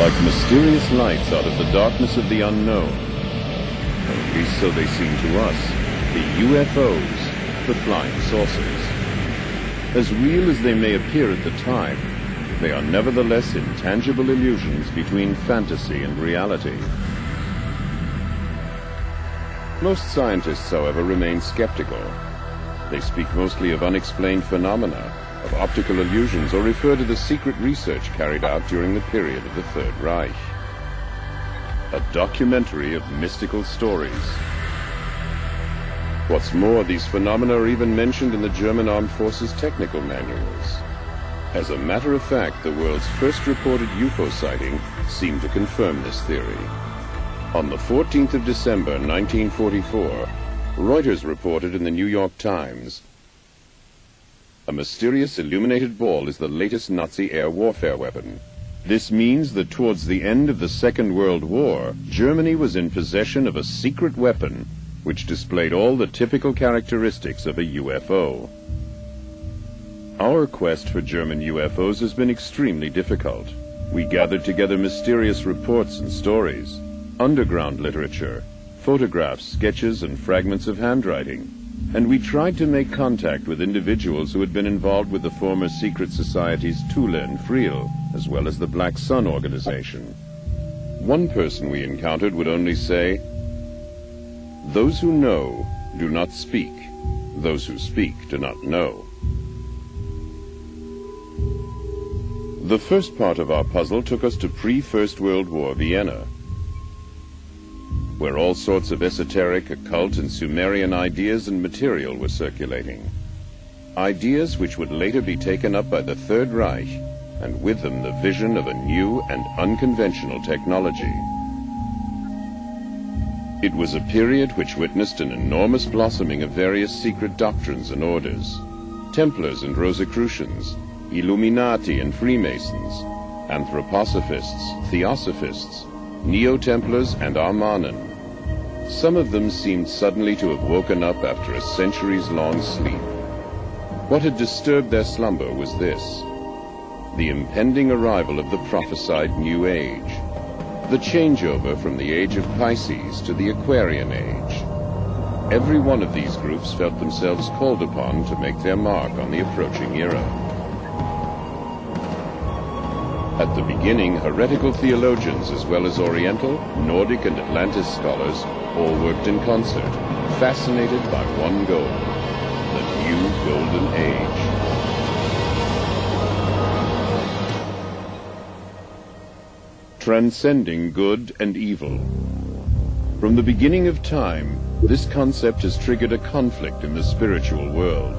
like mysterious lights out of the darkness of the unknown. At least so they seem to us, the UFOs, the flying saucers. As real as they may appear at the time, they are nevertheless intangible illusions between fantasy and reality. Most scientists, however, remain skeptical. They speak mostly of unexplained phenomena, of optical illusions, or refer to the secret research carried out during the period of the Third Reich. A documentary of mystical stories. What's more, these phenomena are even mentioned in the German Armed Forces technical manuals. As a matter of fact, the world's first reported UFO sighting seemed to confirm this theory. On the 14th of December, 1944, Reuters reported in the New York Times, "A mysterious illuminated ball is the latest Nazi air warfare weapon. This means that towards the end of the Second World War, Germany was in possession of a secret weapon which displayed all the typical characteristics of a UFO." Our quest for German UFOs has been extremely difficult. We gathered together mysterious reports and stories, underground literature, photographs, sketches, and fragments of handwriting, and we tried to make contact with individuals who had been involved with the former secret societies Thule and Friel, as well as the Black Sun organization. One person we encountered would only say, "Those who know do not speak. Those who speak do not know." The first part of our puzzle took us to pre-First World War Vienna, where all sorts of esoteric, occult, and Sumerian ideas and material were circulating. Ideas which would later be taken up by the Third Reich, and with them the vision of a new and unconventional technology. It was a period which witnessed an enormous blossoming of various secret doctrines and orders: Templars and Rosicrucians, Illuminati and Freemasons, Anthroposophists, Theosophists, Neo-Templars and Armanen. Some of them seemed suddenly to have woken up after a centuries-long sleep. What had disturbed their slumber was this: the impending arrival of the prophesied New Age, the changeover from the age of Pisces to the Aquarian Age. Every one of these groups felt themselves called upon to make their mark on the approaching era. At the beginning, heretical theologians as well as Oriental, Nordic, and Atlantis scholars all worked in concert, fascinated by one goal: the new Golden Age. Transcending good and evil. From the beginning of time, this concept has triggered a conflict in the spiritual world,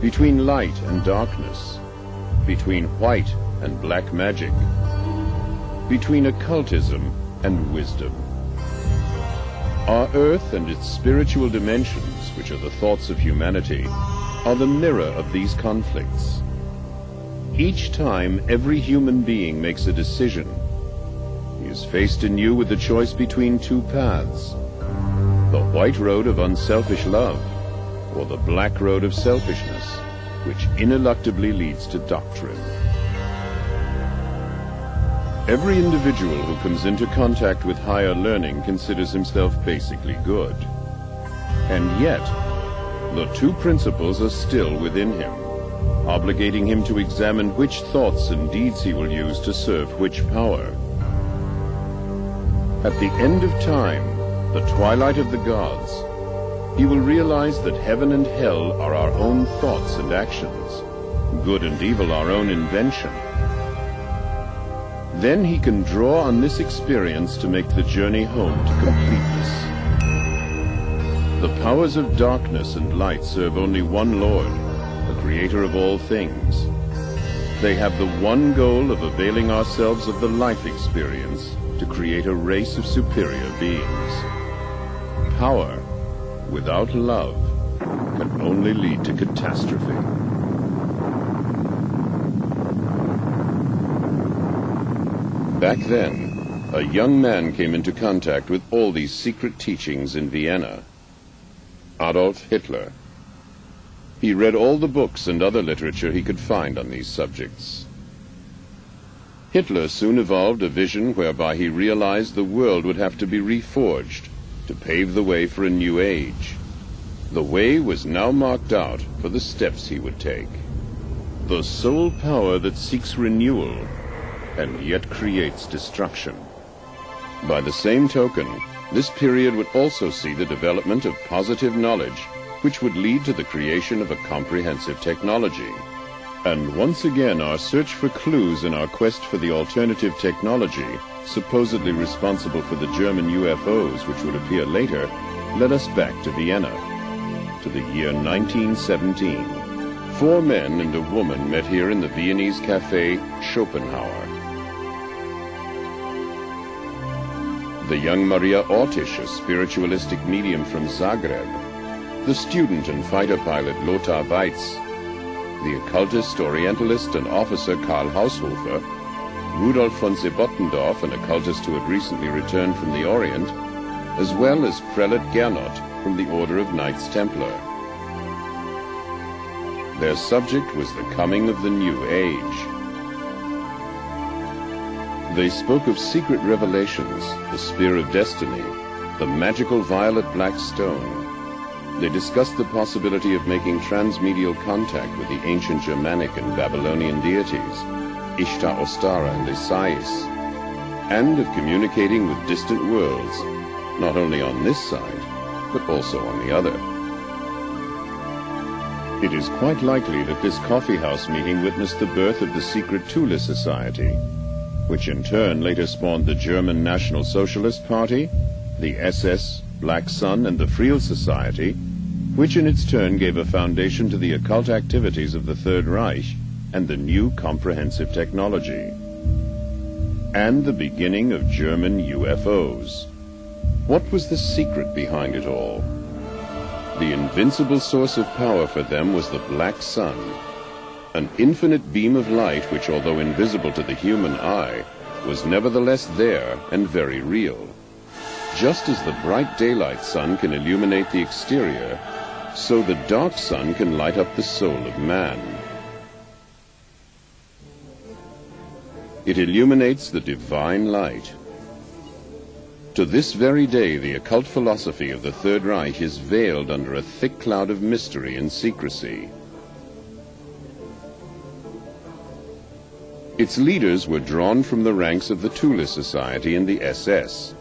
between light and darkness, between white and black magic, between occultism and wisdom. Our Earth and its spiritual dimensions, which are the thoughts of humanity, are the mirror of these conflicts. Each time every human being makes a decision, he is faced anew with the choice between two paths: the white road of unselfish love, or the black road of selfishness, which ineluctably leads to doctrine. Every individual who comes into contact with higher learning considers himself basically good. And yet, the two principles are still within him, obligating him to examine which thoughts and deeds he will use to serve which power. At the end of time, the twilight of the gods, he will realize that heaven and hell are our own thoughts and actions, good and evil our own invention. Then he can draw on this experience to make the journey home to completeness. The powers of darkness and light serve only one Lord, the creator of all things. They have the one goal of availing ourselves of the life experience to create a race of superior beings. Power without love can only lead to catastrophe. Back then, a young man came into contact with all these secret teachings in Vienna: Adolf Hitler. He read all the books and other literature he could find on these subjects. Hitler soon evolved a vision whereby he realized the world would have to be reforged to pave the way for a new age. The way was now marked out for the steps he would take. The sole power that seeks renewal and yet creates destruction. By the same token, this period would also see the development of positive knowledge, which would lead to the creation of a comprehensive technology. And once again, our search for clues in our quest for the alternative technology, supposedly responsible for the German UFOs which would appear later, led us back to Vienna, to the year 1917. 4 men and a woman met here in the Viennese cafe Schopenhauer. The young Maria Ortisch, a spiritualistic medium from Zagreb, the student and fighter pilot Lothar Weitz, the occultist, orientalist, and officer Karl Haushofer, Rudolf von Sebottendorf, an occultist who had recently returned from the Orient, as well as Prelate Gernot from the Order of Knights Templar. Their subject was the coming of the New Age. They spoke of secret revelations, the Spear of Destiny, the magical violet black stone. They discussed the possibility of making transmedial contact with the ancient Germanic and Babylonian deities, Ishtar, Ostara, and Isais, and of communicating with distant worlds, not only on this side, but also on the other. It is quite likely that this coffeehouse meeting witnessed the birth of the secret Thule Society, which in turn later spawned the German National Socialist Party, the SS, Black Sun, and the Friel Society, which in its turn gave a foundation to the occult activities of the Third Reich and the new comprehensive technology. And the beginning of German UFOs. What was the secret behind it all? The invincible source of power for them was the Black Sun, an infinite beam of light which, although invisible to the human eye, was nevertheless there and very real. Just as the bright daylight sun can illuminate the exterior, so the dark sun can light up the soul of man. It illuminates the divine light. To this very day, the occult philosophy of the Third Reich is veiled under a thick cloud of mystery and secrecy. Its leaders were drawn from the ranks of the Thule Society and the SS.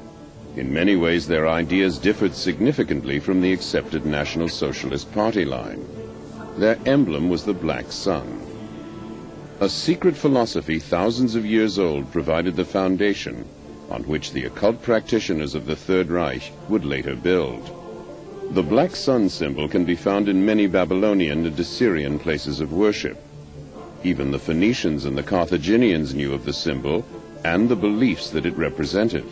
In many ways, their ideas differed significantly from the accepted National Socialist Party line. Their emblem was the Black Sun. A secret philosophy thousands of years old provided the foundation on which the occult practitioners of the Third Reich would later build. The Black Sun symbol can be found in many Babylonian and Assyrian places of worship. Even the Phoenicians and the Carthaginians knew of the symbol and the beliefs that it represented.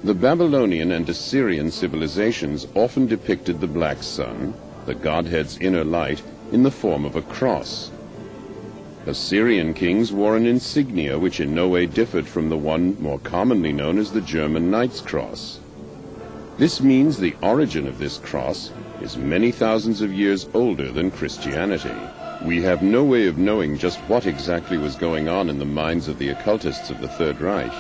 The Babylonian and Assyrian civilizations often depicted the Black Sun, the Godhead's inner light, in the form of a cross. Assyrian kings wore an insignia which in no way differed from the one more commonly known as the German Knight's Cross. This means the origin of this cross is many thousands of years older than Christianity. We have no way of knowing just what exactly was going on in the minds of the occultists of the Third Reich,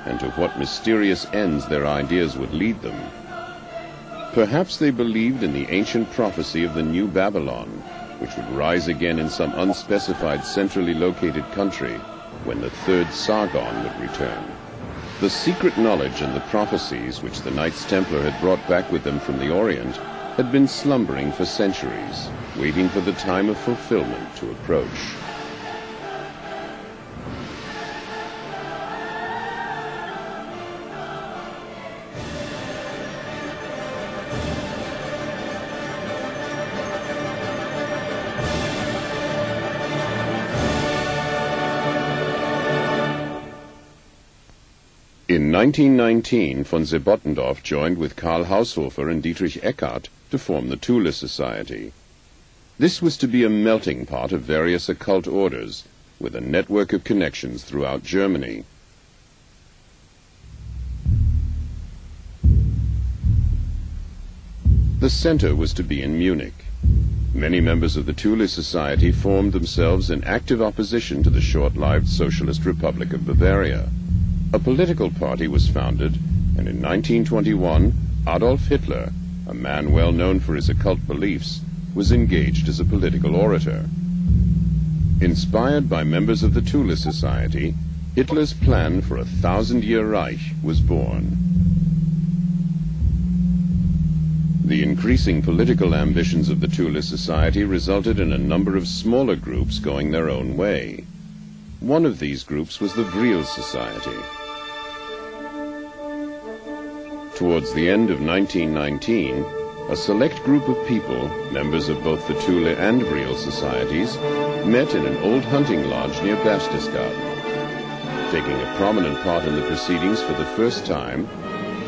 and to what mysterious ends their ideas would lead them. Perhaps they believed in the ancient prophecy of the New Babylon, which would rise again in some unspecified centrally located country when the third Sargon would return. The secret knowledge and the prophecies which the Knights Templar had brought back with them from the Orient had been slumbering for centuries, waiting for the time of fulfillment to approach. In 1919, von Sebottendorf joined with Karl Haushofer and Dietrich Eckart to form the Thule Society. This was to be a melting pot of various occult orders, with a network of connections throughout Germany. The center was to be in Munich. Many members of the Thule Society formed themselves in active opposition to the short-lived Socialist Republic of Bavaria. A political party was founded, and in 1921, Adolf Hitler, a man well known for his occult beliefs, was engaged as a political orator. Inspired by members of the Thule Society, Hitler's plan for a 1,000-year Reich was born. The increasing political ambitions of the Thule Society resulted in a number of smaller groups going their own way. One of these groups was the Vril Society. Towards the end of 1919, a select group of people, members of both the Thule and Vril societies, met in an old hunting lodge near Berchtesgaden. Taking a prominent part in the proceedings for the first time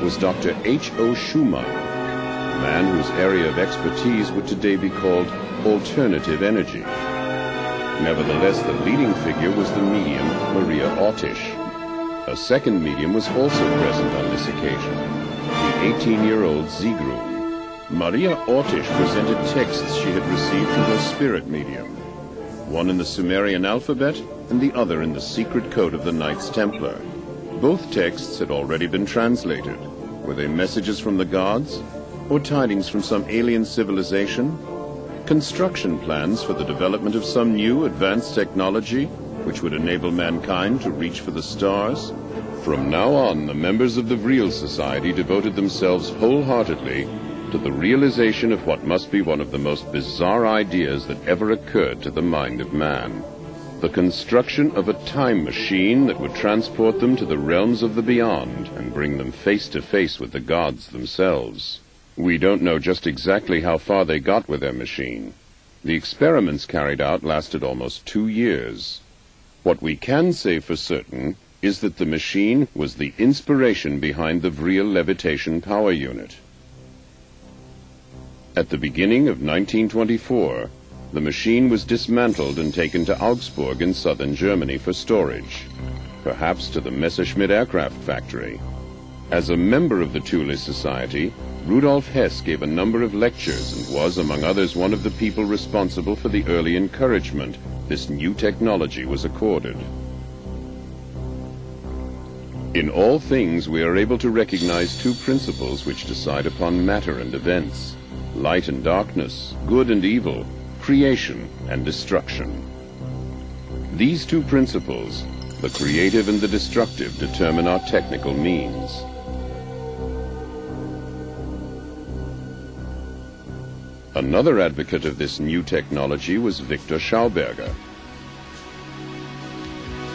was Dr. H.O. Schumann, a man whose area of expertise would today be called alternative energy. Nevertheless, the leading figure was the medium, Maria Ortisch. A second medium was also present on this occasion, the 18-year-old Sigrun. Maria Ortisch presented texts she had received from her spirit medium, one in the Sumerian alphabet and the other in the secret code of the Knights Templar. Both texts had already been translated. Were they messages from the gods, or tidings from some alien civilization? Construction plans for the development of some new advanced technology which would enable mankind to reach for the stars? From now on, the members of the Vril Society devoted themselves wholeheartedly to the realization of what must be one of the most bizarre ideas that ever occurred to the mind of man: the construction of a time machine that would transport them to the realms of the beyond and bring them face to face with the gods themselves. We don't know just exactly how far they got with their machine. The experiments carried out lasted almost 2 years. What we can say for certain is that the machine was the inspiration behind the Vril levitation power unit. At the beginning of 1924, the machine was dismantled and taken to Augsburg in southern Germany for storage, perhaps to the Messerschmitt aircraft factory. As a member of the Thule Society, Rudolf Hess gave a number of lectures and was, among others, one of the people responsible for the early encouragement this new technology was accorded. In all things, we are able to recognize two principles which decide upon matter and events: light and darkness, good and evil, creation and destruction. These two principles, the creative and the destructive, determine our technical means. Another advocate of this new technology was Victor Schauberger.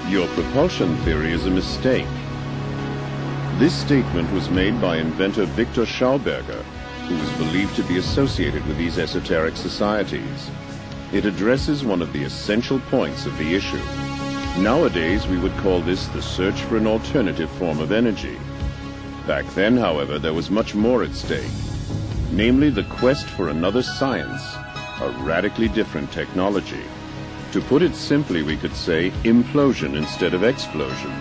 "Your propulsion theory is a mistake." This statement was made by inventor Victor Schauberger, who was believed to be associated with these esoteric societies. It addresses one of the essential points of the issue. Nowadays, we would call this the search for an alternative form of energy. Back then, however, there was much more at stake, namely the quest for another science, a radically different technology. To put it simply, we could say implosion instead of explosion.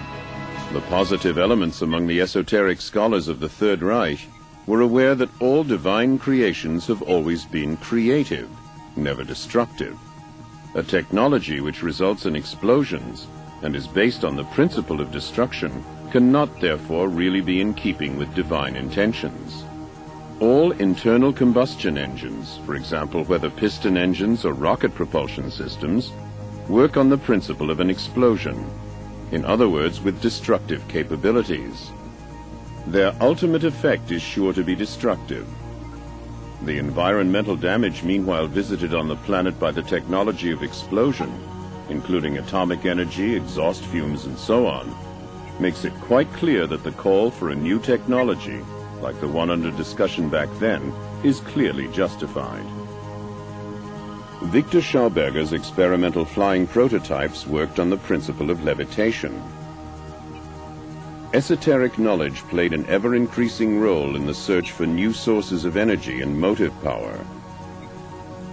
The positive elements among the esoteric scholars of the Third Reich were aware that all divine creations have always been creative, never destructive. A technology which results in explosions and is based on the principle of destruction cannot therefore really be in keeping with divine intentions. All internal combustion engines, for example whether piston engines or rocket propulsion systems, work on the principle of an explosion, in other words with destructive capabilities. Their ultimate effect is sure to be destructive. The environmental damage meanwhile visited on the planet by the technology of explosion, including atomic energy, exhaust fumes, and so on, makes it quite clear that the call for a new technology, like the one under discussion back then, is clearly justified. Victor Schauberger's experimental flying prototypes worked on the principle of levitation. Esoteric knowledge played an ever-increasing role in the search for new sources of energy and motive power.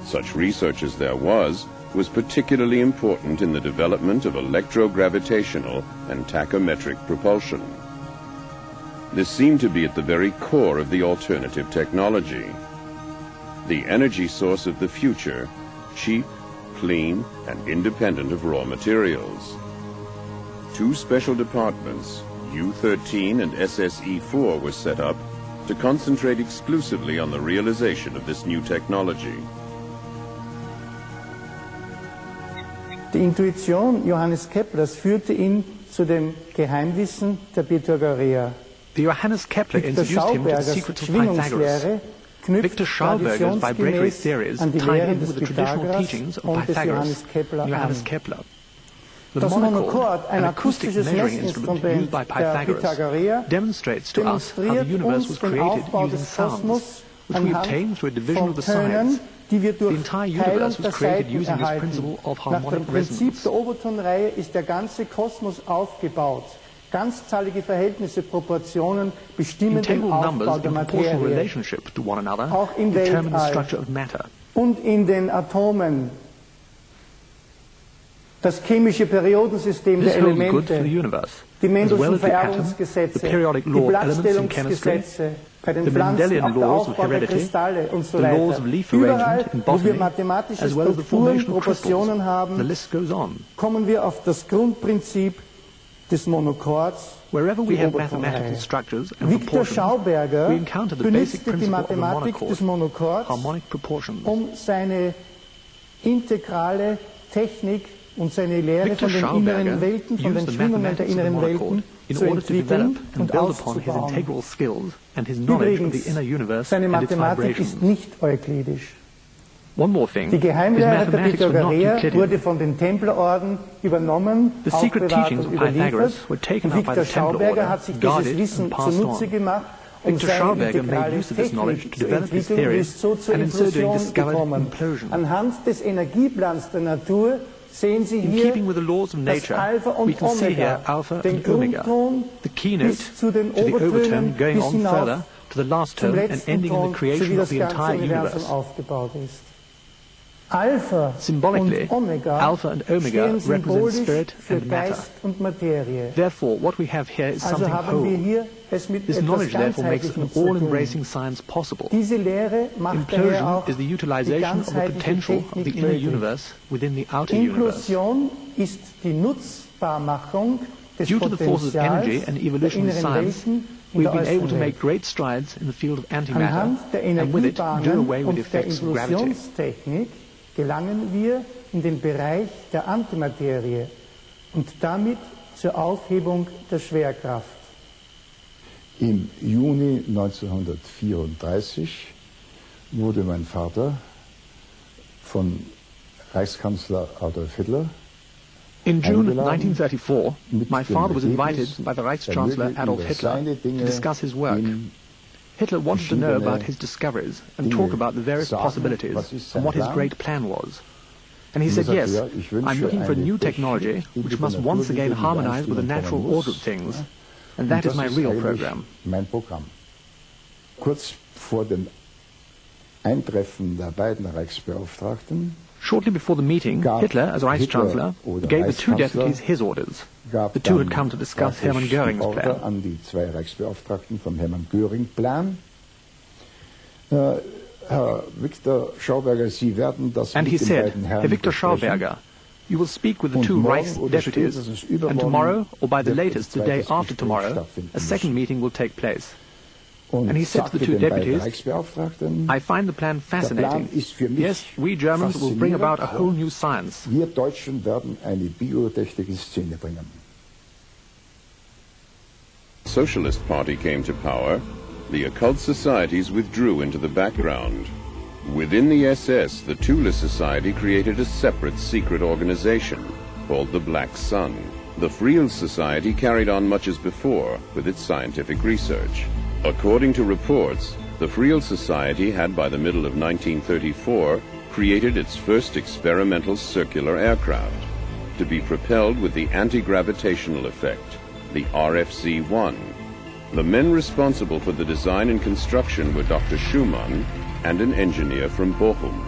Such research as there was particularly important in the development of electrogravitational and tachometric propulsion. This seemed to be at the very core of the alternative technology. the energy source of the future, cheap, clean, and independent of raw materials. Two special departments, U13 and SSE4, were set up to concentrate exclusively on the realization of this new technology. Die Intuition Johannes Keplers führte ihn zu dem Geheimwissen der Pythagoreer. Johannes Kepler introduced him to the secrets of Pythagoras. Victor Schauberger's vibratory theories tied in with the traditional teachings of Pythagoras and Johannes Kepler. The monochord, an acoustic measuring instrument used by Pythagoras, demonstrates to us how the universe was created using sounds, which we obtained through a division of the sides. The entire universe was created using this principle of harmonic resonance. Nach dem Prinzip der Obertonreihe ist der ganze Kosmos aufgebaut. Ganzzahlige Verhältnisse, Proportionen bestimmen den Aufbau der Materie. Auch im Weltall und in den Atomen. Das chemische Periodensystem der Elemente, die Mendelschen Vererbungsgesetze, die Blattstellungsgesetze, bei den Pflanzen auch der Aufbau der Kristalle und so weiter. Überall, wo wir mathematische Strukturen, Proportionen haben, kommen wir auf das Grundprinzip des Monochords, die Obertonreihe. Victor Schauberger benutzte die Mathematik des Monochords, um seine integrale Technik und seine Lehre von den inneren Welten, von den Schwingungen der inneren Welten zu entwickeln und auszubauen. Übrigens, seine Mathematik ist nicht euklidisch. Die Geheimlehre der Pythagoreer wurde von den Templerorden übernommen, aufbewahrt und überliefert. Und Victor Schauberger hat sich dieses Wissen zunutze gemacht, um seine integrale Technik zu entwickeln und ist so zur Implosion gekommen. Anhand des Energieplans der Natur sehen Sie hier das Alpha und Omega, den Grundton bis zu den Obertönen bis hinauf zum letzten Ton, so wie das ganze Universum aufgebaut ist. Alpha und Omega stehen symbolisch für Geist und Materie. Therefore, what we have here is something whole. This knowledge therefore makes an all-embracing science possible. Diese Lehre macht daher auch is the utilization of the potential of the inner universe within the outer universe. Inklusion ist die Nutzbarmachung des Due to the forces of energy and der evolutionary inneren science, Welten in we've der been able äußeren to Welt. make great strides in the field of antimatter, Anhand der and with it do Energiebahnen away with the und der effects of gravity. Inklusionstechnik gelangen wir in den Bereich der Antimaterie und damit zur Aufhebung der Schwerkraft. Im Juni 1934 wurde mein Vater von Reichskanzler Adolf Hitler In June 1934, my father was invited by the Reichschancellor Adolf Hitler to discuss his work. Hitler wanted to know about his discoveries and talk about the various possibilities and what his great plan was. And he said, yes, I'm looking for a new technology which must once again harmonize with the natural order of things. And that is my real program. Mein Programm. Kurz vor dem Eintreffen der beiden Reichsbeauftragten Shortly before the meeting, Hitler, as Reichschancellor, gave the two deputies his orders. The two had come to discuss Hermann Göring's plan. An die zwei Reichsbeauftragten vom Hermann Göring-Plan. Herr Victor Schauberger, Sie werden das And he mit den said, beiden Herren Herr Victor besprechen. Schauberger, you will speak with the two Reichsdeputies, and tomorrow, or by the latest, the day after tomorrow, a second meeting will take place. And he said to the two deputies, I find the plan fascinating. Yes, we Germans will bring about a whole new science. Wir Deutschen werden eine Biotechnik in Szene bringen. The Socialist Party came to power, the occult societies withdrew into the background. Within the SS, the Thule Society created a separate secret organization called the Black Sun. The Friel Society carried on much as before with its scientific research. According to reports, the Friel Society had by the middle of 1934 created its first experimental circular aircraft to be propelled with the anti-gravitational effect, the RFC-1. The men responsible for the design and construction were Dr. Schumann and an engineer from Bochum.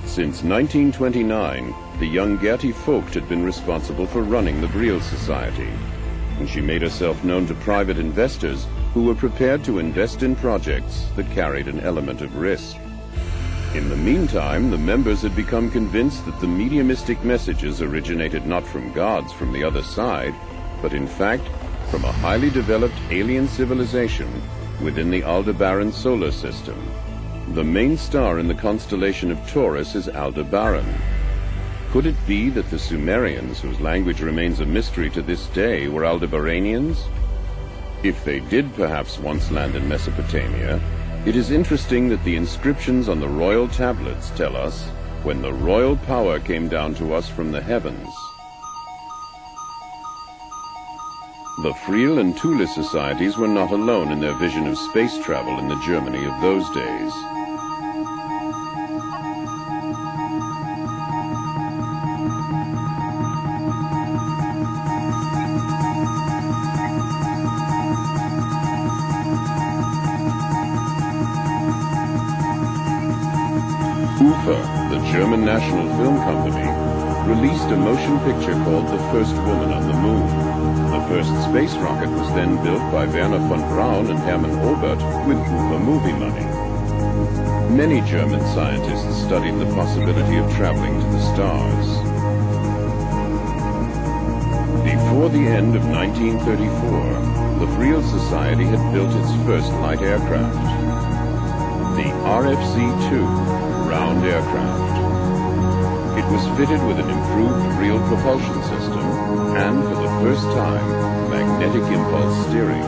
Since 1929, the young Gertie Vogt had been responsible for running the Friel Society, and she made herself known to private investors who were prepared to invest in projects that carried an element of risk. In the meantime, the members had become convinced that the mediumistic messages originated not from gods from the other side, but in fact from a highly developed alien civilization within the Aldebaran solar system. The main star in the constellation of Taurus is Aldebaran. Could it be that the Sumerians, whose language remains a mystery to this day, were Aldebaranians? If they did perhaps once land in Mesopotamia, it is interesting that the inscriptions on the royal tablets tell us when the royal power came down to us from the heavens. The Friel and Thule societies were not alone in their vision of space travel in the Germany of those days. UFA, the German national film company, released a motion picture called The First Woman on the Moon. The first space rocket was then built by Werner von Braun and Hermann Oberth with UFA movie money. Many German scientists studied the possibility of traveling to the stars. Before the end of 1934, the Friel Society had built its first light aircraft, the RFC-2 round aircraft. It was fitted with an improved real propulsion system and, for the first time, magnetic impulse steering.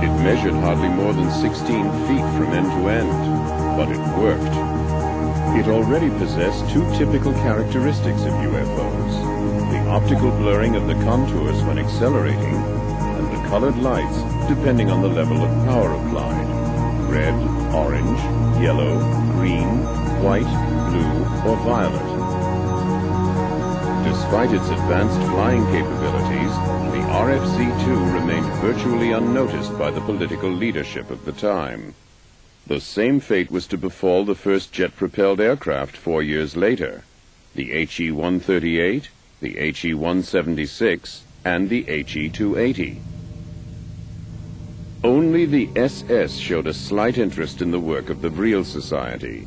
It measured hardly more than 16 feet from end to end, but it worked. It already possessed two typical characteristics of UFOs: the optical blurring of the contours when accelerating, and the colored lights depending on the level of power applied: red, orange, yellow, green, white, blue, or violet. Despite its advanced flying capabilities, the RFC-2 remained virtually unnoticed by the political leadership of the time. The same fate was to befall the first jet-propelled aircraft 4 years later, the HE-138, the HE-176, and the HE-280. Only the SS showed a slight interest in the work of the Friel Society.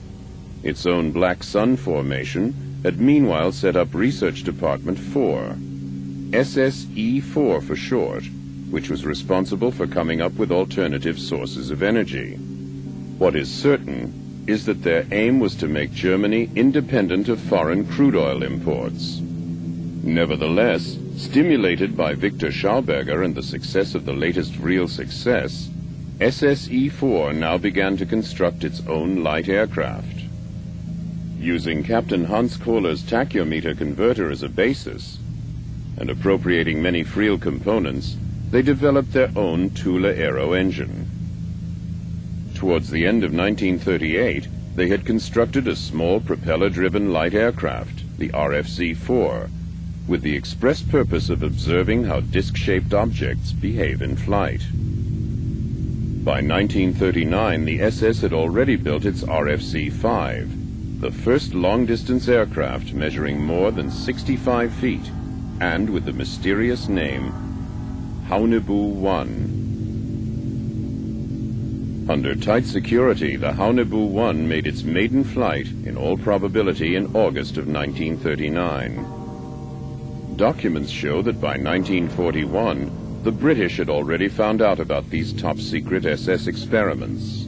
Its own Black Sun formation had meanwhile set up Research Department 4, SSE-4 for short, which was responsible for coming up with alternative sources of energy. What is certain is that their aim was to make Germany independent of foreign crude oil imports. Nevertheless, stimulated by Victor Schauberger and the success of the latest Friel success, SSE-4 now began to construct its own light aircraft. Using Captain Hans Kohler's tachyometer converter as a basis, and appropriating many Friel components, they developed their own Thule aero engine. Towards the end of 1938, they had constructed a small propeller-driven light aircraft, the RFC-4, with the express purpose of observing how disc-shaped objects behave in flight. By 1939, the SS had already built its RFC-5, the first long-distance aircraft measuring more than 65 feet, and with the mysterious name Haunebu-1. Under tight security, the Haunebu-1 made its maiden flight, in all probability, in August of 1939. Documents show that by 1941, the British had already found out about these top-secret SS experiments.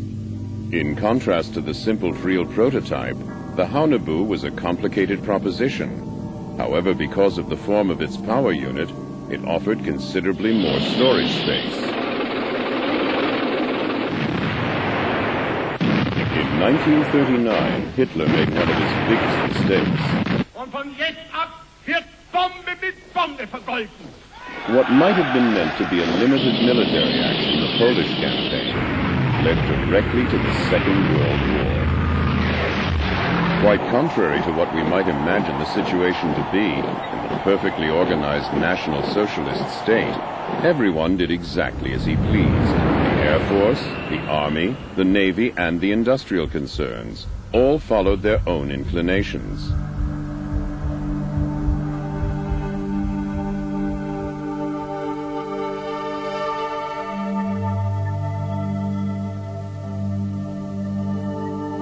In contrast to the simple Friel prototype, the Haunebu was a complicated proposition. However, because of the form of its power unit, it offered considerably more storage space. In 1939, Hitler made one of his biggest mistakes. What might have been meant to be a limited military action, the Polish campaign, led directly to the Second World War. Quite contrary to what we might imagine the situation to be in the perfectly organized National Socialist state, everyone did exactly as he pleased. The Air Force, the Army, the Navy, and the industrial concerns all followed their own inclinations.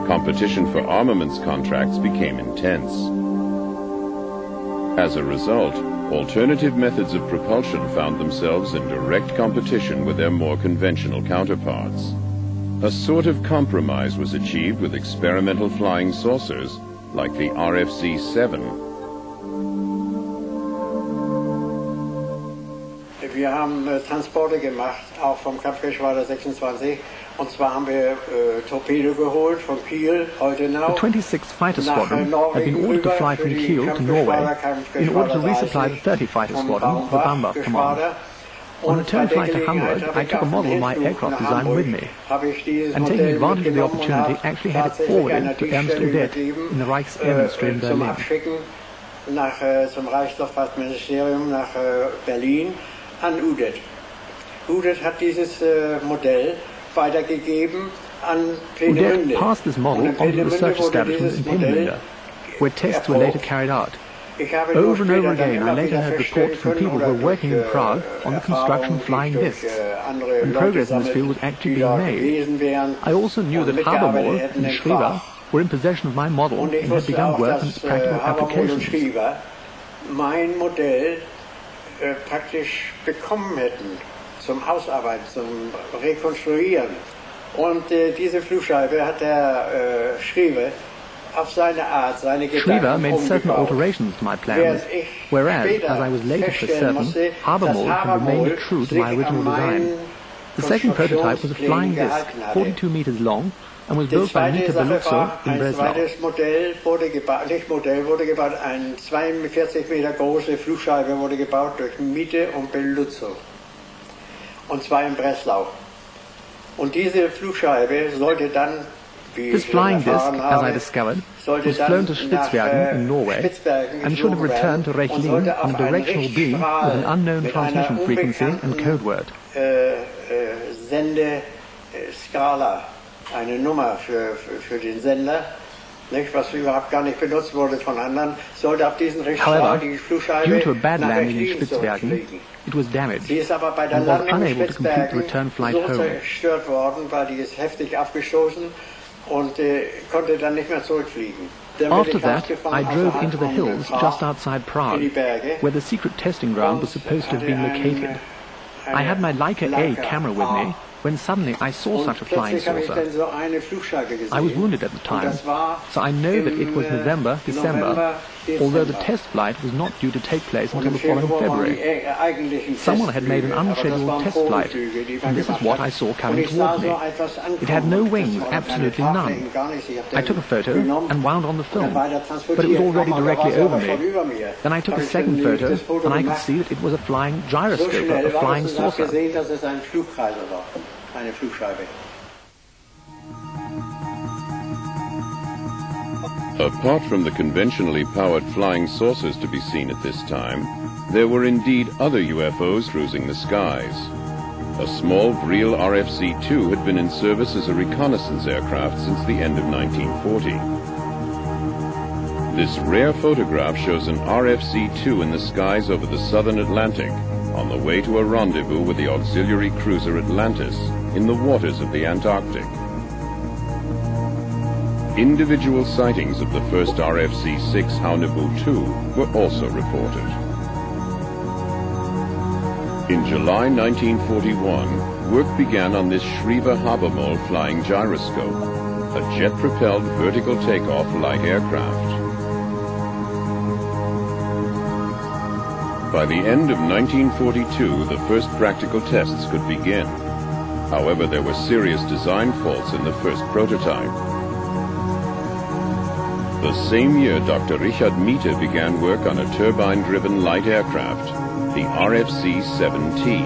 competition for armaments contracts became intense. As a result, alternative methods of propulsion found themselves in direct competition with their more conventional counterparts. A sort of compromise was achieved with experimental flying saucers like the RFC-7. Wir haben Transporte gemacht, auch vom Kampfgeschwader 26. Und zwar haben wir Torpedo geholt von Kiel, Holtenau. The 26th Fighter Squadron had been ordered to fly from Kiel to Norway in order to resupply the 30 Fighter Squadron, the Bambach Command. On return flight to Hamburg, I took a model of my aircraft design with me, and taking advantage of the opportunity, actually had it forwarded to Ernst Udet in the Reichsehrenindustrie in Berlin. Zum Reichsluftfahrtministerium nach Berlin an Udet. Udet hat dieses Modell weitergegeben an Udet passed this model on to the research establishment in Peenemünde, where tests were later carried out. Over and over again, I later heard reports from people who were working in Prague on the construction of flying discs, and progress in this field was actually being made. I also knew that Habermohl and Schriever were in possession of my model and had begun work on its practical applications. Mein Modell praktisch bekommen hätten zum Ausarbeiten, zum Rekonstruieren. Und diese Flugscheibe hat der Schriever auf seine Art, seine Schriever Gedanken made certain umgebaut. alterations to my plans, whereas, as I was later to certain, Habermohl had remained true to my original design. The second prototype was a flying disc, 42 meters long, and was built by Mita Beluzzo in Breslau. Ein zweites Modell wurde gebaut, eine 42 Meter große Flugscheibe wurde gebaut durch Mita und Beluzzo. Und zwar in Breslau. Und diese Flugscheibe sollte dann, wie This flying disc, as I discovered, was flown to Spitzbergen in Norway and should have returned to Rechlin on a directional beam with an unknown transmission frequency and code word. Sendeskala, eine Nummer für den Sender, nicht, was überhaupt gar nicht benutzt wurde von anderen, sollte auf diesen Richtstrahl die Flugscheibe due to a bad nach landing in Rechlin Spitzbergen, zurückfliegen. it was damaged Sie ist aber bei der and was Landung in unable to complete the return flight so home. zerstört worden, weil die ist heftig abgestoßen und konnte dann nicht mehr zurückfliegen. After that, I drove into the hills just outside Prague, where the secret testing ground was supposed to have been located. I had my Leica A camera with me, when suddenly I saw such a flying saucer. I was wounded at the time, so I know that it was November, December, although the test flight was not due to take place until the following February. Someone had made an unscheduled test flight, and this is what I saw coming towards me. It had no wings, absolutely none. I took a photo and wound on the film, but it was already directly over me. Then I took a second photo, and I could see that it was a flying gyroscope, a flying saucer. Eine Flugscheibe. Apart from the conventionally powered flying saucers to be seen at this time, there were indeed other UFOs cruising the skies. A small Vril RFC-2 had been in service as a reconnaissance aircraft since the end of 1940. This rare photograph shows an RFC-2 in the skies over the southern Atlantic, on the way to a rendezvous with the auxiliary cruiser Atlantis in the waters of the Antarctic. Individual sightings of the first RFC-6 Haunebu-2 were also reported. In July 1941, work began on this Schriever-Habermohl flying gyroscope, a jet-propelled vertical takeoff light aircraft. By the end of 1942, the first practical tests could begin. However, there were serious design faults in the first prototype. The same year, Dr. Richard Mita began work on a turbine-driven light aircraft, the RFC-7T.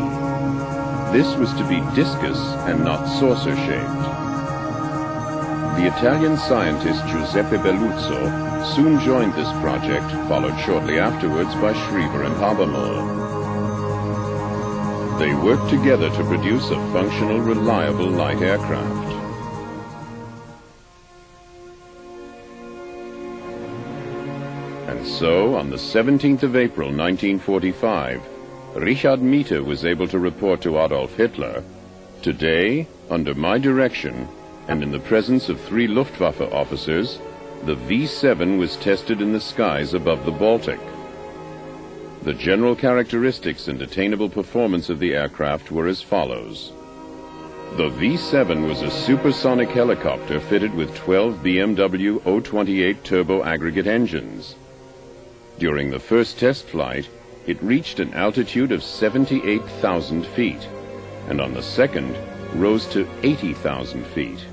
This was to be discus and not saucer-shaped. The Italian scientist Giuseppe Beluzzo soon joined this project, followed shortly afterwards by Schriever and Habermohl. They worked together to produce a functional, reliable light aircraft. And so, on the 17th of April 1945, Richard Mita was able to report to Adolf Hitler, "Today, under my direction, and in the presence of 3 Luftwaffe officers, the V-7 was tested in the skies above the Baltic. The general characteristics and attainable performance of the aircraft were as follows. The V-7 was a supersonic helicopter fitted with 12 BMW O28 turbo aggregate engines. During the first test flight, it reached an altitude of 78,000 feet, and on the second, rose to 80,000 feet.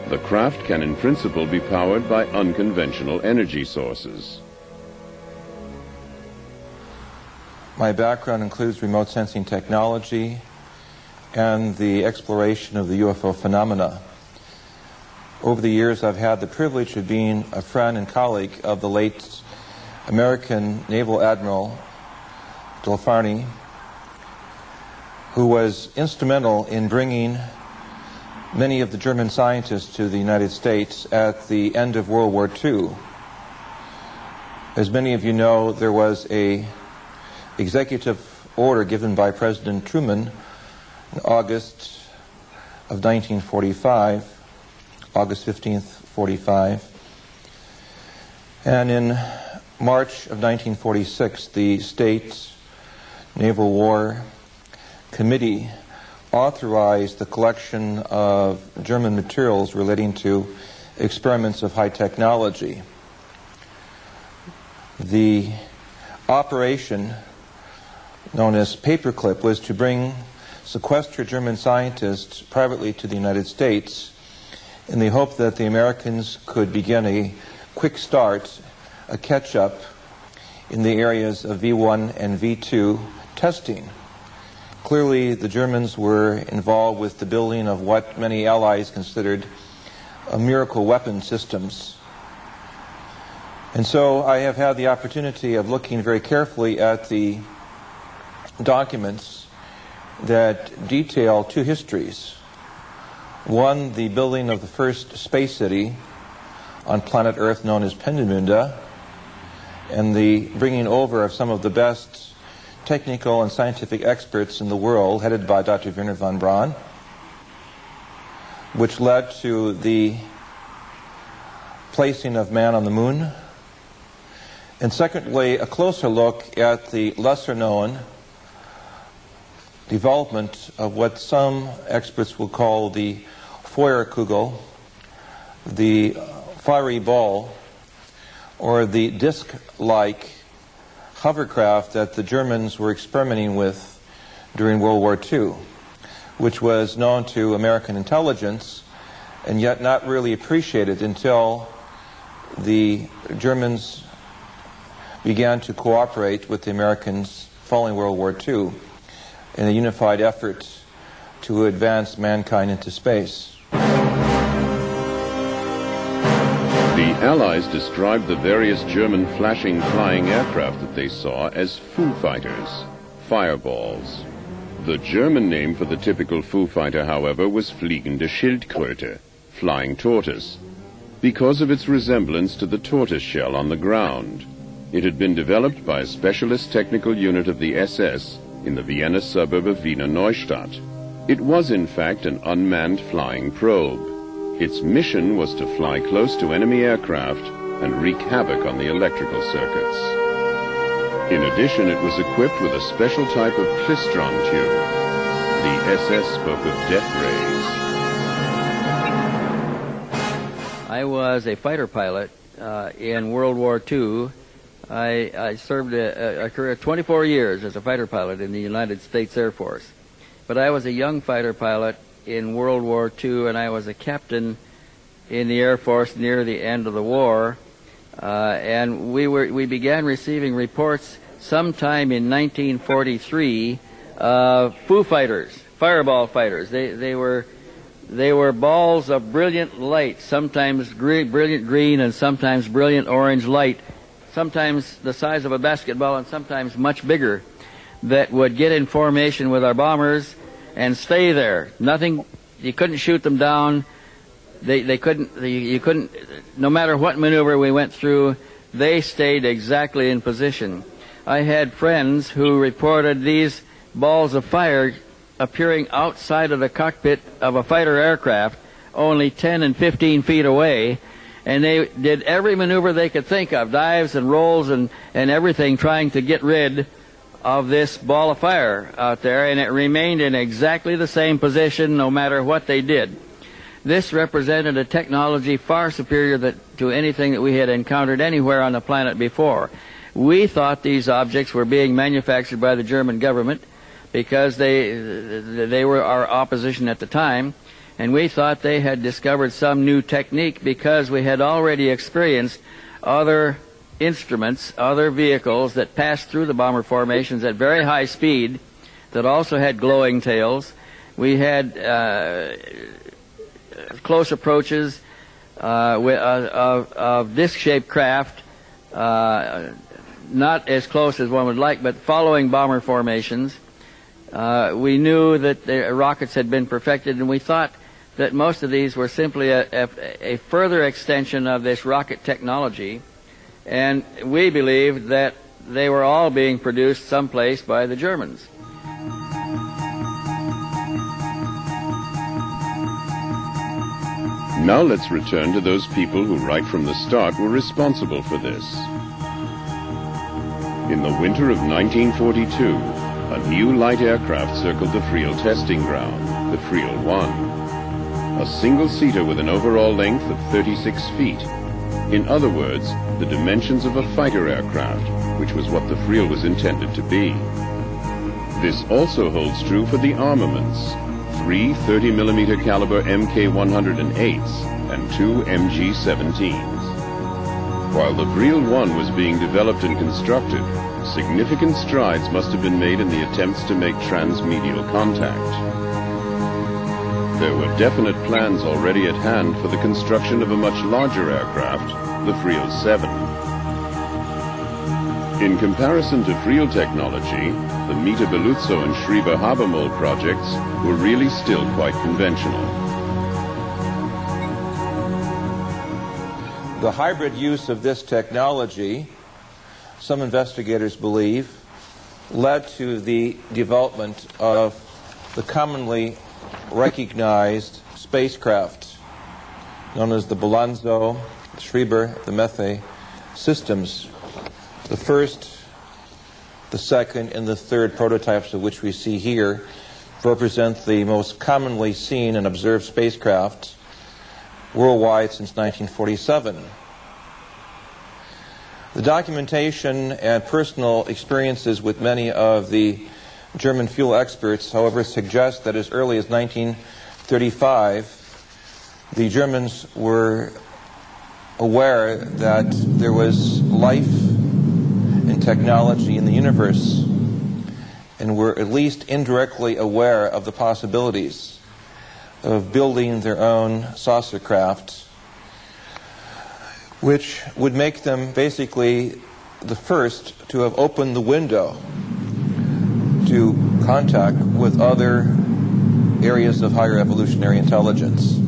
The craft can in principle be powered by unconventional energy sources. My background includes remote sensing technology and the exploration of the UFO phenomena. Over the years, I've had the privilege of being a friend and colleague of the late American Naval Admiral Delfarny, who was instrumental in bringing many of the German scientists to the United States at the end of World War II. As many of you know, there was an executive order given by President Truman in August of 1945, August 15th, 45. And in March of 1946, the State Naval War Committee authorized the collection of German materials relating to experiments of high technology. The operation known as Paperclip was to bring sequestered German scientists privately to the United States in the hope that the Americans could begin a quick start, a catch-up in the areas of V1 and V2 testing. Clearly, the Germans were involved with the building of what many allies considered miracle weapon systems. And so I have had the opportunity of looking very carefully at the documents that detail 2 histories. One, the building of the first space city on planet Earth known as Peenemünde, and the bringing over of some of the best technical and scientific experts in the world, headed by Dr. Wernher von Braun, which led to the placing of man on the moon. And secondly, a closer look at the lesser-known development of what some experts will call the Feuerkugel, the fiery ball, or the disc-like hovercraft that the Germans were experimenting with during World War II, which was known to American intelligence and yet not really appreciated until the Germans began to cooperate with the Americans following World War II in a unified effort to advance mankind into space. The Allies described the various German flashing flying aircraft that they saw as Foo Fighters, fireballs. The German name for the typical Foo Fighter, however, was Fliegende Schildkröte, flying tortoise, because of its resemblance to the tortoise shell on the ground. It had been developed by a specialist technical unit of the SS in the Vienna suburb of Wiener Neustadt. It was in fact an unmanned flying probe. Its mission was to fly close to enemy aircraft and wreak havoc on the electrical circuits. In addition, it was equipped with a special type of klystron tube. The SS spoke of death rays. I was a fighter pilot in World War II. I served a career of 24 years as a fighter pilot in the United States Air Force. But I was a young fighter pilot in World War II, and I was a captain in the Air Force near the end of the war. And we began receiving reports sometime in 1943 of Foo Fighters, fireball fighters. They were balls of brilliant light, sometimes brilliant green and sometimes brilliant orange light, sometimes the size of a basketball and sometimes much bigger, that would get in formation with our bombers and stay there. Nothing, you couldn't shoot them down. You couldn't, no matter what maneuver we went through, they stayed exactly in position. I had friends who reported these balls of fire appearing outside of the cockpit of a fighter aircraft only 10 and 15 feet away, and they did every maneuver they could think of, dives and rolls and everything, trying to get rid of this ball of fire out there, and it remained in exactly the same position no matter what they did. This represented a technology far superior to anything that we had encountered anywhere on the planet before. We thought these objects were being manufactured by the German government because they were our opposition at the time, and we thought they had discovered some new technique because we had already experienced other instruments, other vehicles that passed through the bomber formations at very high speed that also had glowing tails. We had close approaches of disc-shaped craft, not as close as one would like, but following bomber formations. We knew that the rockets had been perfected, and we thought that most of these were simply a further extension of this rocket technology, and we believed that they were all being produced someplace by the Germans. Now let's return to those people who right from the start were responsible for this. In the winter of 1942, a new light aircraft circled the Friel testing ground, the Friel 1. A single-seater with an overall length of 36 feet. In other words, the dimensions of a fighter aircraft, which was what the Friel was intended to be. This also holds true for the armaments. 3 30mm caliber Mk108s and 2 MG17s. While the Friel 1 was being developed and constructed, significant strides must have been made in the attempts to make transmedial contact. There were definite plans already at hand for the construction of a much larger aircraft, the Friel 7. In comparison to Friel technology, the Mita Beluzzo and Schreiber Habermold projects were really still quite conventional. The hybrid use of this technology, some investigators believe, led to the development of the commonly recognized spacecraft known as the Beluzzo, the Schreiber, the Methe systems. The first, the second, and the third prototypes of which we see here represent the most commonly seen and observed spacecraft worldwide since 1947. The documentation and personal experiences with many of the German fuel experts, however, suggest that as early as 1935, the Germans were aware that there was life and technology in the universe, and were at least indirectly aware of the possibilities of building their own saucer craft, which would make them basically the first to have opened the window to contact with other areas of higher evolutionary intelligence.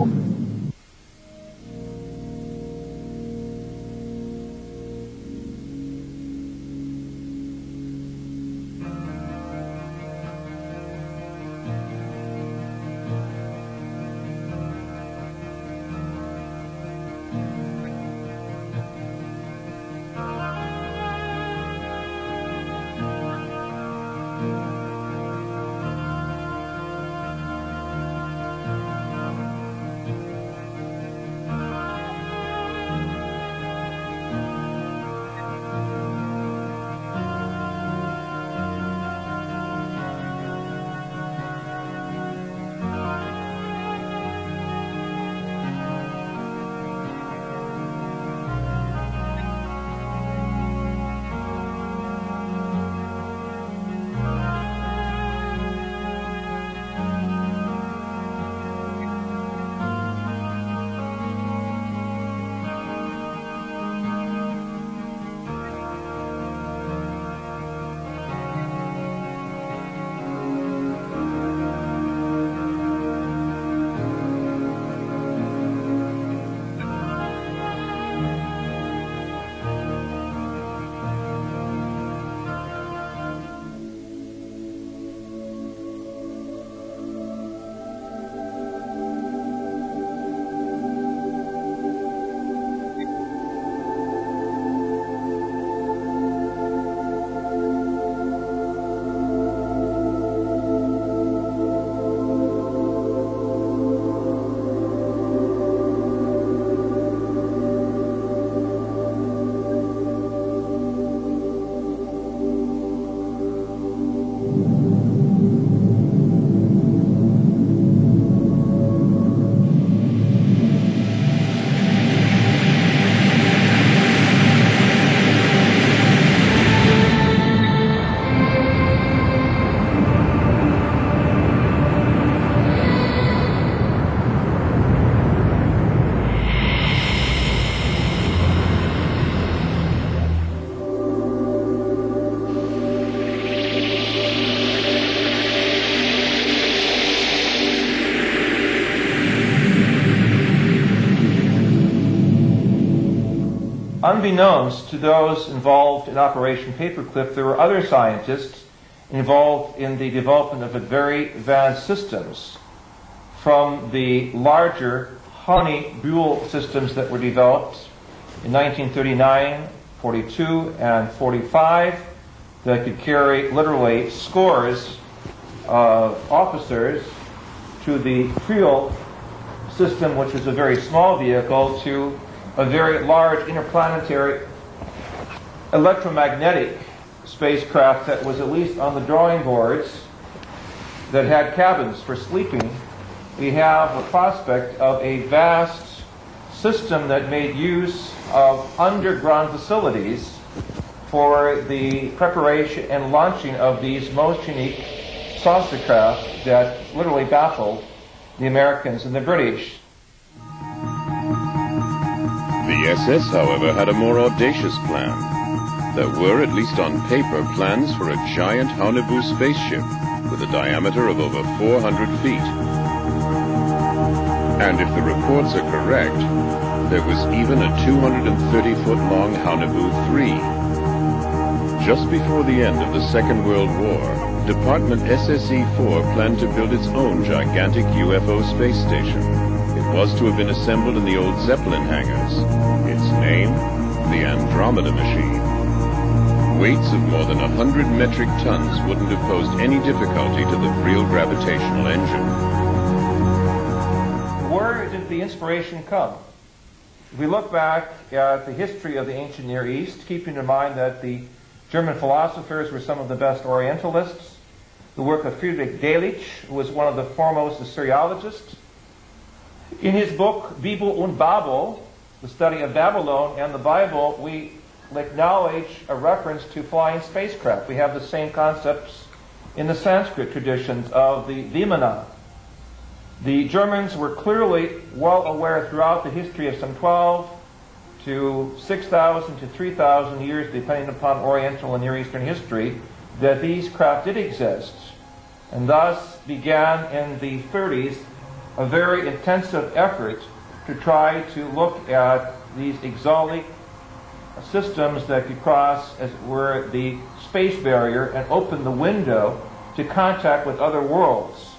unbeknownst to those involved in Operation Paperclip, there were other scientists involved in the development of very advanced systems, from the larger honey buell systems that were developed in 1939, 42, and 45 that could carry literally scores of officers, to the Creel system, which was a very small vehicle, to a very large interplanetary electromagnetic spacecraft that was at least on the drawing boards, that had cabins for sleeping. We have a prospect of a vast system that made use of underground facilities for the preparation and launching of these most unique saucer craft that literally baffled the Americans and the British. The SS, however, had a more audacious plan. There were, at least on paper, plans for a giant Haunebu spaceship with a diameter of over 400 feet. And if the reports are correct, there was even a 230-foot-long Haunebu 3. Just before the end of the Second World War, Department SSE-4 planned to build its own gigantic UFO space station. It was to have been assembled in the old Zeppelin hangars. Its name, the Andromeda Machine. Weights of more than 100 metric tons wouldn't have posed any difficulty to the real gravitational engine. Where did the inspiration come? If we look back at the history of the ancient Near East, keeping in mind that the German philosophers were some of the best Orientalists, the work of Friedrich Delitzsch, who was one of the foremost Assyriologists. In his book, Bibel und Babel, the study of Babylon and the Bible, we acknowledge a reference to flying spacecraft. We have the same concepts in the Sanskrit traditions of the Vimana. The Germans were clearly well aware throughout the history of some 12 to 6,000 to 3,000 years, depending upon Oriental and Near Eastern history, that these craft did exist. And thus began in the 30s a very intensive effort to try to look at these exotic systems that could cross, as it were, the space barrier and open the window to contact with other worlds.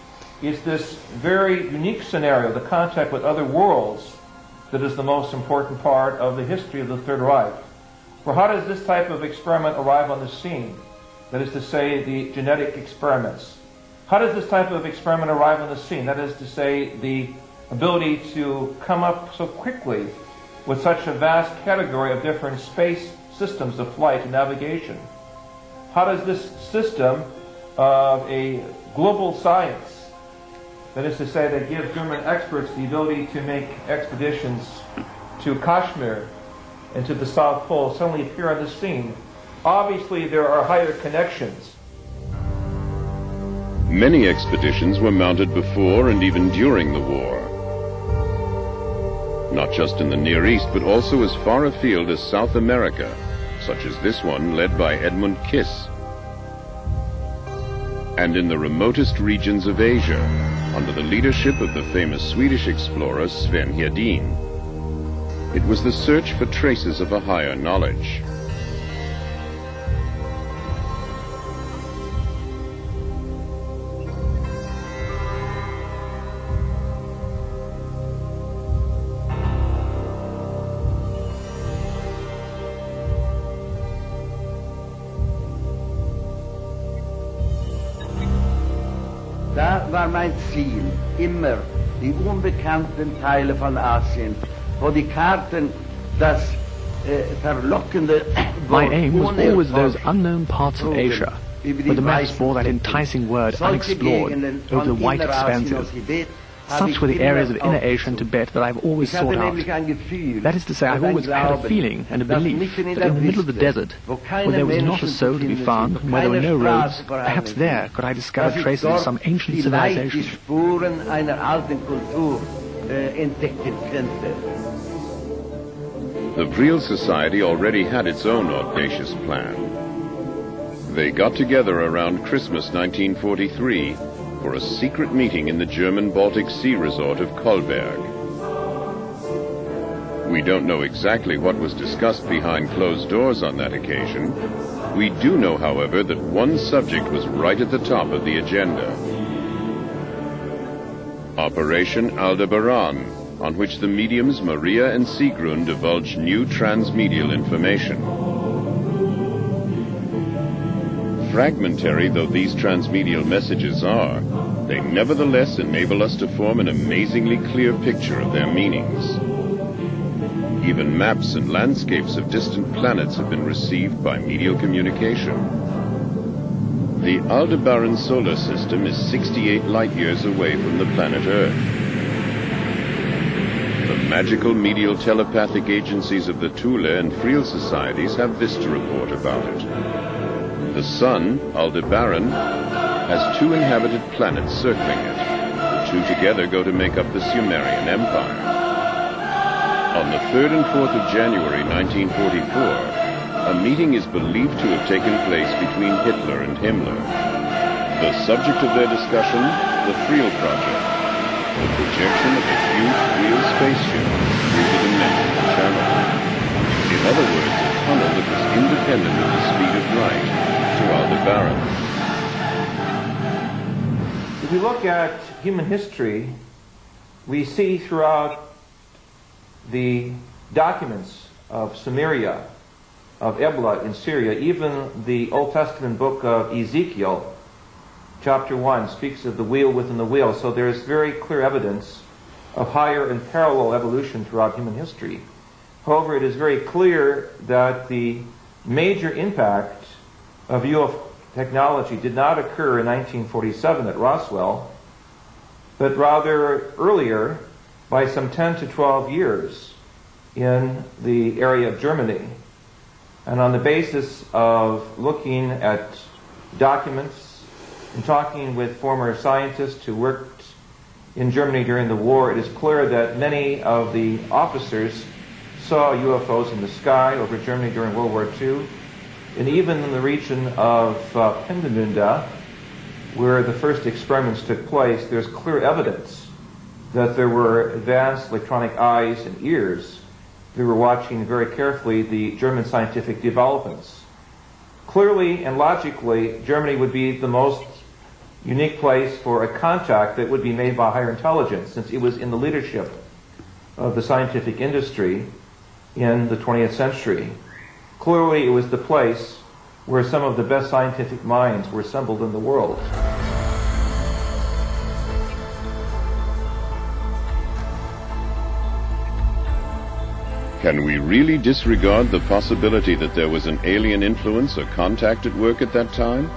It's this very unique scenario, the contact with other worlds, that is the most important part of the history of the Third Reich. For how does this type of experiment arrive on the scene? That is to say, the genetic experiments. How does this type of experiment arrive on the scene? That is to say, the ability to come up so quickly with such a vast category of different space systems of flight and navigation. How does this system of a global science, that is to say, that gives German experts the ability to make expeditions to Kashmir and to the South Pole, suddenly appear on the scene? Obviously, there are higher connections. Many expeditions were mounted before and even during the war. Not just in the Near East, but also as far afield as South America, such as this one led by Edmund Kiss. And in the remotest regions of Asia, under the leadership of the famous Swedish explorer Sven Hedin. It was the search for traces of a higher knowledge. Da war mein Ziel immer die unbekannten Teile von Asien, wo die Karten das verlockende My aim was always those unknown parts of Asia, where the maps bore that enticing word unexplored over the white expanses. Such were the areas of Inner Asia and Tibet that I've always sought out. That is to say, I've always had a feeling and a belief that in the middle of the desert, where there was not a soul to be found, and where there were no roads, perhaps there could I discover traces of some ancient civilization. The Vril Society already had its own audacious plan. They got together around Christmas 1943 for a secret meeting in the German Baltic Sea resort of Kolberg. We don't know exactly what was discussed behind closed doors on that occasion. We do know, however, that one subject was right at the top of the agenda. Operation Aldebaran, on which the mediums Maria and Sigrun divulged new transmedial information. Fragmentary though these transmedial messages are, they nevertheless enable us to form an amazingly clear picture of their meanings. Even maps and landscapes of distant planets have been received by medial communication. The Aldebaran solar system is 68 light-years away from the planet Earth. The magical medial telepathic agencies of the Thule and Friel societies have this to report about it. The sun, Aldebaran, has 2 inhabited planets circling it. The 2 together go to make up the Sumerian Empire. On the 3rd and 4th of January 1944, a meeting is believed to have taken place between Hitler and Himmler. The subject of their discussion, the Friel Project, the projection of a huge wheeled spaceship through the dimensional channel. In other words, a tunnel that was independent of the speed of light to Aldebaran. If we look at human history, we see throughout the documents of Samaria, of Ebla in Syria, even the Old Testament book of Ezekiel, chapter 1, speaks of the wheel within the wheel. So there is very clear evidence of higher and parallel evolution throughout human history. However, it is very clear that the major impact of UFO technology did not occur in 1947 at Roswell, but rather earlier, by some 10 to 12 years in the area of Germany. And on the basis of looking at documents and talking with former scientists who worked in Germany during the war, it is clear that many of the officers saw UFOs in the sky over Germany during World War II, and even in the region of Peenemünde, where the first experiments took place, there's clear evidence that there were advanced electronic eyes and ears that were watching very carefully the German scientific developments. Clearly and logically, Germany would be the most unique place for a contact that would be made by higher intelligence, since it was in the leadership of the scientific industry in the 20th century. Clearly, it was the place where some of the best scientific minds were assembled in the world. Can we really disregard the possibility that there was an alien influence or contact at work at that time?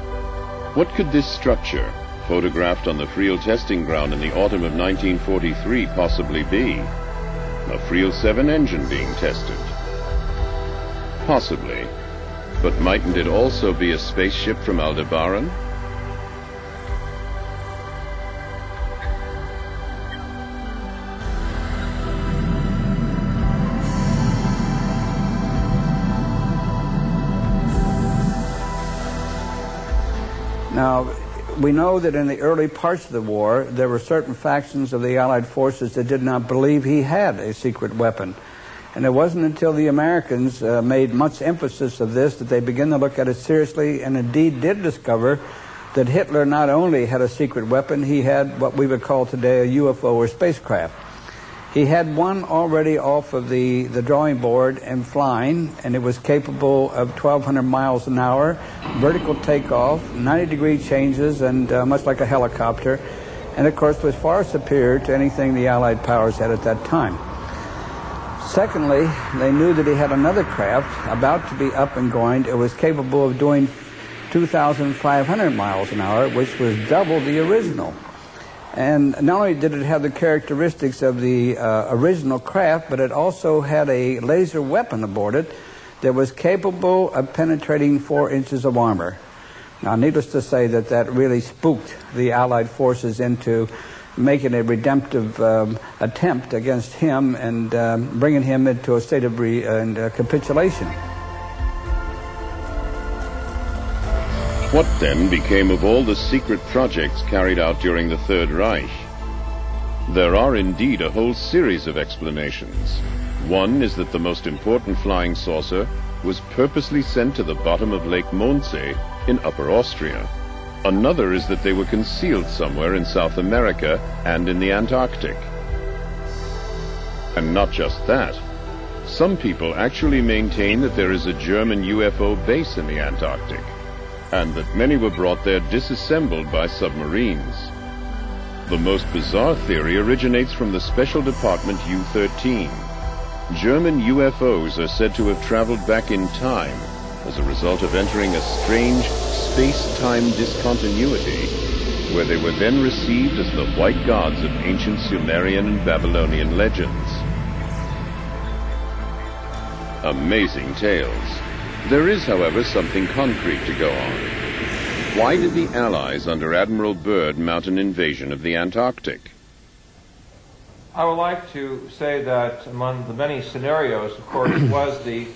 What could this structure, photographed on the Friel testing ground in the autumn of 1943, possibly be? A Friel 7 engine being tested? Possibly. But mightn't it also be a spaceship from Aldebaran? Now, we know that in the early parts of the war, there were certain factions of the Allied forces that did not believe he had a secret weapon. And it wasn't until the Americans made much emphasis of this that they began to look at it seriously, and indeed did discover that Hitler not only had a secret weapon, he had what we would call today a UFO or spacecraft. He had one already off of the drawing board and flying, and it was capable of 1,200 miles an hour, vertical takeoff, 90-degree changes, and much like a helicopter, and of course was far superior to anything the Allied powers had at that time. Secondly, they knew that he had another craft about to be up and going. It was capable of doing 2,500 miles an hour, which was double the original. And not only did it have the characteristics of the original craft, but it also had a laser weapon aboard it that was capable of penetrating 4 inches of armor. Now, needless to say that that really spooked the Allied forces into making a redemptive attempt against him and bringing him into a state of capitulation. What then became of all the secret projects carried out during the Third Reich? There are indeed a whole series of explanations. One is that the most important flying saucer was purposely sent to the bottom of Lake Mondsee in Upper Austria. Another is that they were concealed somewhere in South America and in the Antarctic. And not just that. Some people actually maintain that there is a German UFO base in the Antarctic, and that many were brought there disassembled by submarines. The most bizarre theory originates from the Special Department U-13. German UFOs are said to have traveled back in time as a result of entering a strange space-time discontinuity, where they were then received as the white gods of ancient Sumerian and Babylonian legends. Amazing tales. There is, however, something concrete to go on. Why did the Allies under Admiral Byrd mount an invasion of the Antarctic? I would like to say that among the many scenarios, of course, was the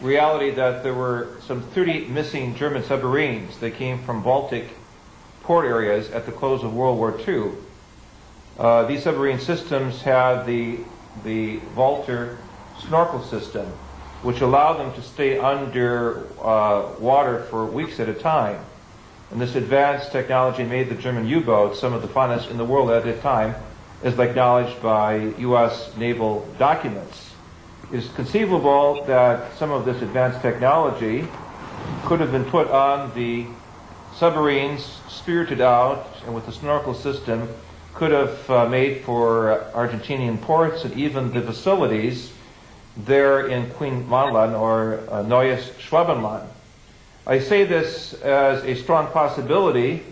reality that there were some 30 missing German submarines that came from Baltic port areas at the close of World War II. These submarine systems had the Walter snorkel system, which allowed them to stay under water for weeks at a time. And this advanced technology made the German U-boats some of the finest in the world at the time, as acknowledged by U.S. naval documents. It is conceivable that some of this advanced technology could have been put on the submarines, spirited out, and with the snorkel system could have made for Argentinian ports and even the facilities there in Queen Madelon or Neues Schwabenland. I say this as a strong possibility,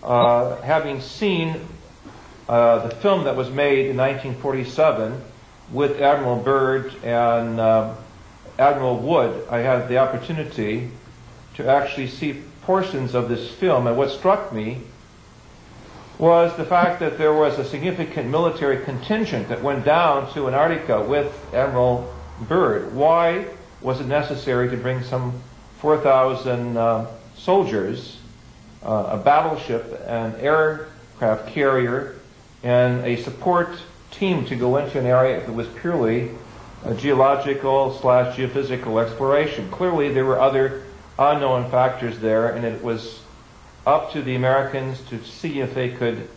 having seen the film that was made in 1947 with Admiral Byrd and Admiral Wood. I had the opportunity to actually see portions of this film, and what struck me was the fact that there was a significant military contingent that went down to Antarctica with Admiral Byrd. Why was it necessary to bring some 4,000 soldiers, a battleship, an aircraft carrier, and a support team to go into an area that was purely a geological/geophysical exploration? Clearly there were other unknown factors there, and it was up to the Americans to see if they could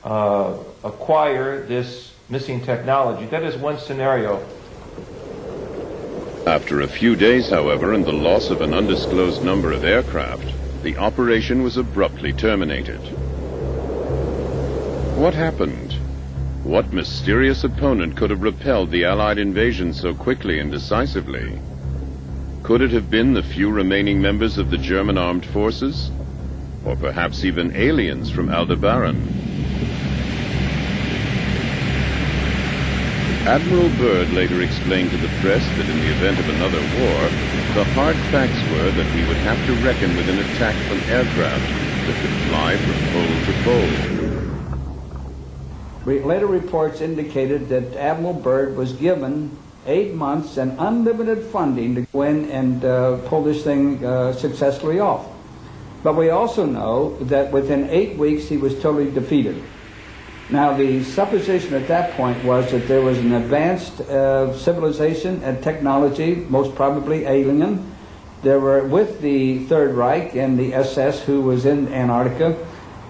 acquire this missing technology. That is one scenario. After a few days, however, and the loss of an undisclosed number of aircraft, the operation was abruptly terminated. What happened? What mysterious opponent could have repelled the Allied invasion so quickly and decisively? Could it have been the few remaining members of the German armed forces? Or perhaps even aliens from Aldebaran? Admiral Byrd later explained to the press that in the event of another war, the hard facts were that we would have to reckon with an attack from aircraft that could fly from pole to pole. Later reports indicated that Admiral Byrd was given 8 months and unlimited funding to go in and pull this thing successfully off. But we also know that within 8 weeks he was totally defeated. Now, the supposition at that point was that there was an advanced civilization and technology, most probably alien. There were with the Third Reich and the SS who was in Antarctica,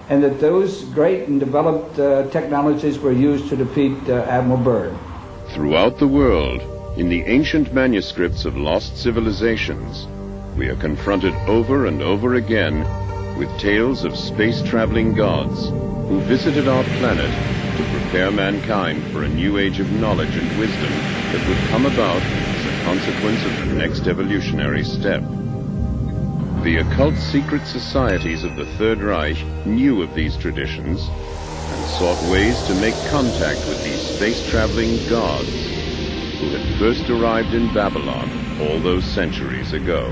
and that those great and developed technologies were used to defeat Admiral Byrd. Throughout the world, in the ancient manuscripts of lost civilizations, we are confronted over and over again with tales of space-traveling gods who visited our planet to prepare mankind for a new age of knowledge and wisdom that would come about as a consequence of the next evolutionary step. The occult secret societies of the Third Reich knew of these traditions and sought ways to make contact with these space-traveling gods who had first arrived in Babylon all those centuries ago.